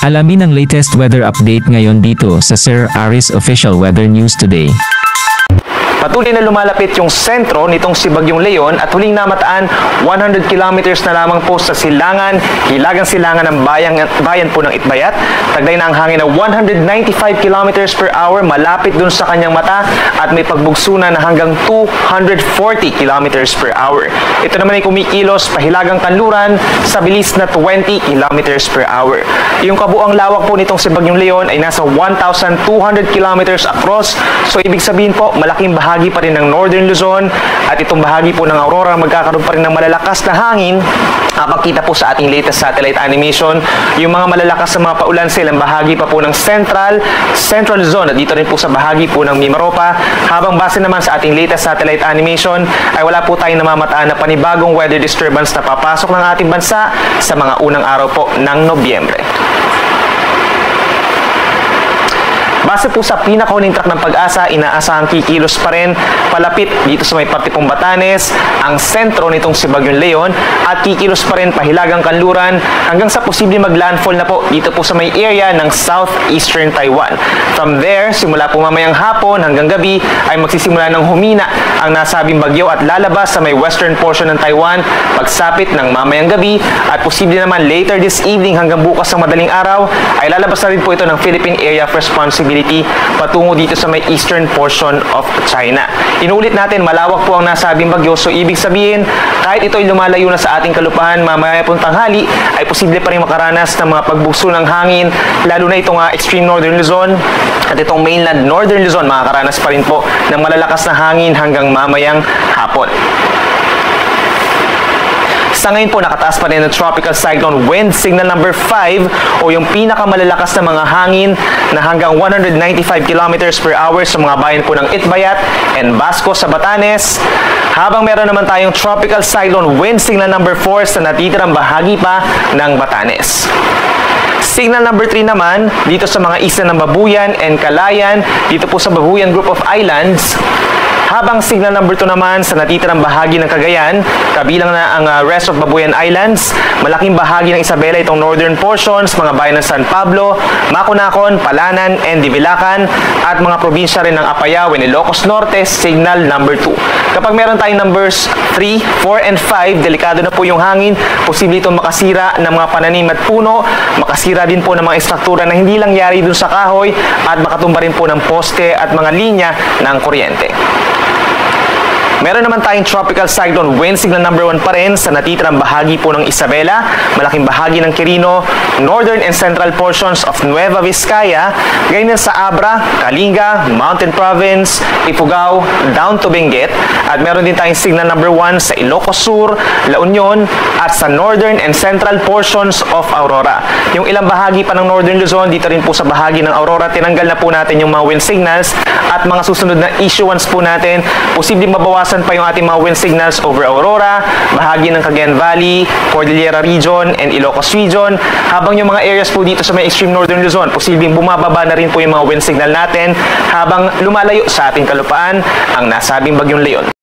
Alamin ang latest weather update ngayon dito sa Sir Aris Official Weather News Today. Patuloy na lumalapit yung sentro nitong si Bagyong Leon at huling namataan 100 kilometers na lamang po sa silangan, hilagang silangan ng bayan po ng Itbayat. Taglay na ang hangin na 195 kilometers per hour malapit dun sa kanyang mata at may pagbugso na hanggang 240 kilometers per hour. Ito naman ay kumikilos pahilagang kanluran sa bilis na 20 kilometers per hour. Yung kabuang lawak po nitong si Bagyong Leon ay nasa 1,200 kilometers across. So ibig sabihin po, malaking bahagi pa rin ng Northern Luzon at itong bahagi po ng Aurora magkakaroon pa rin ng malalakas na hangin. Pakita po sa ating latest satellite animation yung mga malalakas na mga paulan silang bahagi pa po ng Central Luzon at dito rin po sa bahagi po ng Mimaropa. Habang base naman sa ating latest satellite animation ay wala po tayong namamataan na panibagong weather disturbance na papasok ng ating bansa sa mga unang araw po ng Nobyembre. Base po sa pinakahuling track ng Pag-asa, inaasahang kikilos pa rin palapit dito sa may parte pong Batanes, ang sentro nitong si Bagyong Leon at kikilos pa rin pahilagang kanluran hanggang sa posible maglandfall na po dito po sa may area ng southeastern Taiwan. From there, simula po mamayang hapon hanggang gabi ay magsisimula ng humina ang nasabing bagyo at lalabas sa may western portion ng Taiwan pagsapit ng mamayang gabi at posible naman later this evening hanggang bukas ng madaling araw ay lalabas na rin po ito ng Philippine Area of Responsibility patungo dito sa may eastern portion of China. Inulit natin, malawak po ang nasabing bagyo. So ibig sabihin, kahit ito'y lumalayo na sa ating kalupahan, mamaya pong tanghali, ay posible pa rin makaranas ng mga pagbugso ng hangin, lalo na itong extreme northern Luzon at itong mainland northern Luzon, makakaranas pa rin po ng malalakas na hangin hanggang mamayang hapon. Sa ngayon po, nakataas pa rin ang tropical cyclone wind signal number 5 o yung pinakamalalakas na mga hangin na hanggang 195 kilometers per hour sa mga bayan po ng Itbayat and Basco sa Batanes. Habang meron naman tayong tropical cyclone wind signal number 4 sa natitirang bahagi pa ng Batanes. Signal number 3 naman, dito sa mga isla ng Babuyan and Calayan, dito po sa Babuyan Group of Islands. Habang signal number 2 naman sa natitirang bahagi ng Cagayan, kabilang na ang rest of Babuyan Islands, malaking bahagi ng Isabela itong northern portions, mga bayan ng San Pablo, Maconacon, Palanan, and Divilacan, at mga probinsya rin ng Apayao, Ilocos Norte, signal number 2. Kapag meron tayong numbers 3, 4, and 5, delikado na po yung hangin, posible itong makasira ng mga pananim at puno, makasira din po ng mga istruktura na hindi lang yari dun sa kahoy, at makatumba rin po ng poste at mga linya ng kuryente. Meron naman tayong tropical cyclone wind signal number 1 pa rin sa natitirang bahagi po ng Isabela, malaking bahagi ng Quirino, northern and central portions of Nueva Vizcaya, ganyan sa Abra, Kalinga, Mountain Province, Ifugao, down to Benguet, at meron din tayong signal number 1 sa Ilocos Sur, La Union, at sa northern and central portions of Aurora. Yung ilang bahagi pa ng northern Luzon, dito rin po sa bahagi ng Aurora, tinanggal na po natin yung mga wind signals at mga susunod na issuance po natin, posibleng mabawasan pa yung ating mga wind signals over Aurora, bahagi ng Cagayan Valley, Cordillera Region, and Ilocos Region. Habang yung mga areas po dito sa may extreme northern Luzon, posibleng bumababa na rin po yung mga wind signal natin habang lumalayo sa ating kalupaan ang nasabing Bagyong Leon.